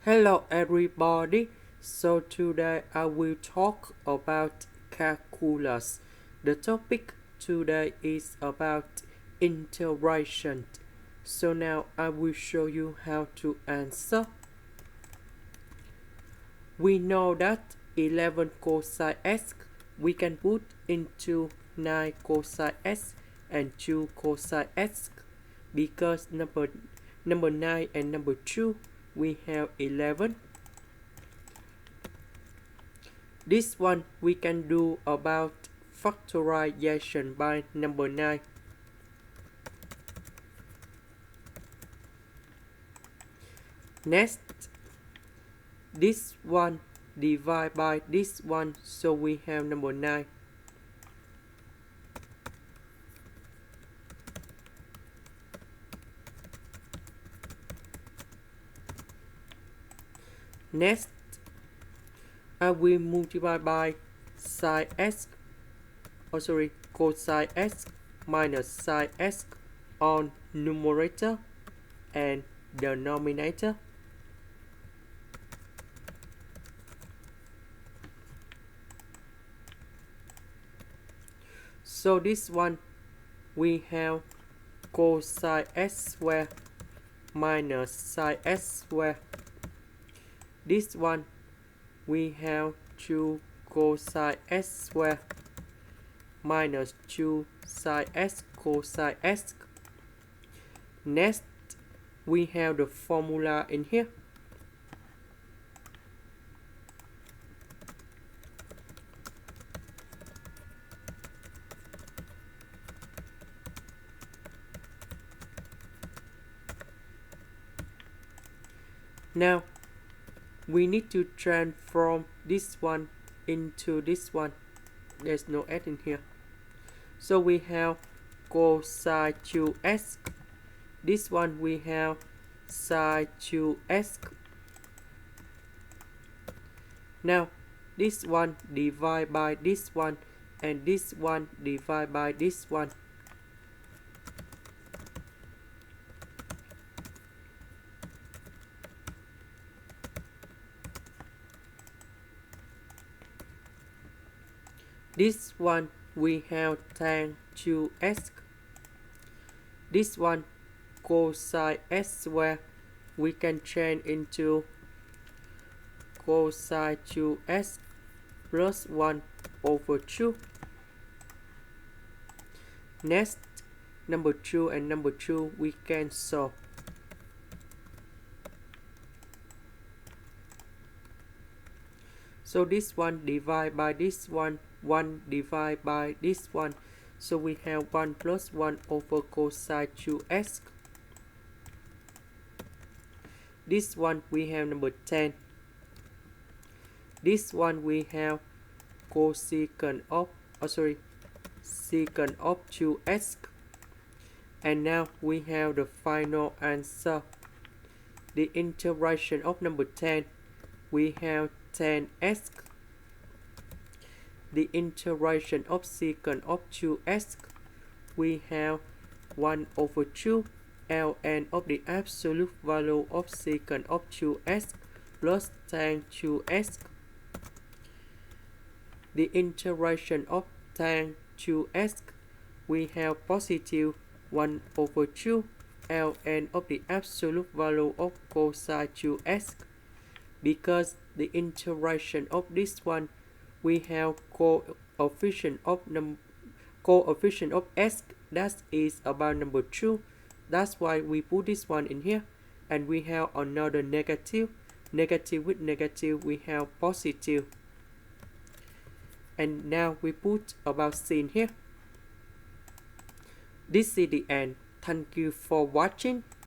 Hello everybody, so today I will talk about calculus. The topic today is about integration. So now I will show you how to answer. We know that 11 cosine x we can put into 9 cosine x and 2 cosine x because number 9 and number 2 we have 11. This one we can do about factorization by number 9. Next, this one divide by this one, so we have number 9. Next, I will multiply by sine x, cosine x minus sine x on numerator and denominator. So this one we have cosine x squared minus sine x squared. This one we have 2 cosine x squared minus 2 sine x cosine x. Next, we have the formula in here. Now, we need to transform this one into this one. There's no s in here. So we have cosine 2x. This one we have sine 2x. Now, this one divide by this one, and this one divide by this one. This one we have tan 2x. This one cosine x squared we can change into cosine 2x plus 1 over 2. Next, number 2 and number 2 we cancel. So this one divide by this one, 1 divide by this one. So we have 1 plus 1 over cosine 2x. This one we have number 10. This one we have cosecant of secant of 2x. And now we have the final answer. The integration of number 10, we have 10x. The integration of secant of 2x, we have 1 over 2 ln of the absolute value of secant of 2x plus tan 2x. The integration of tan 2x, we have positive 1 over 2 ln of the absolute value of cosine 2x. Because the integration of this one, we have coefficient of x, that is about number 2. That's why we put this one in here. And we have another negative. Negative with negative, we have positive. And now we put about c in here. This is the end. Thank you for watching.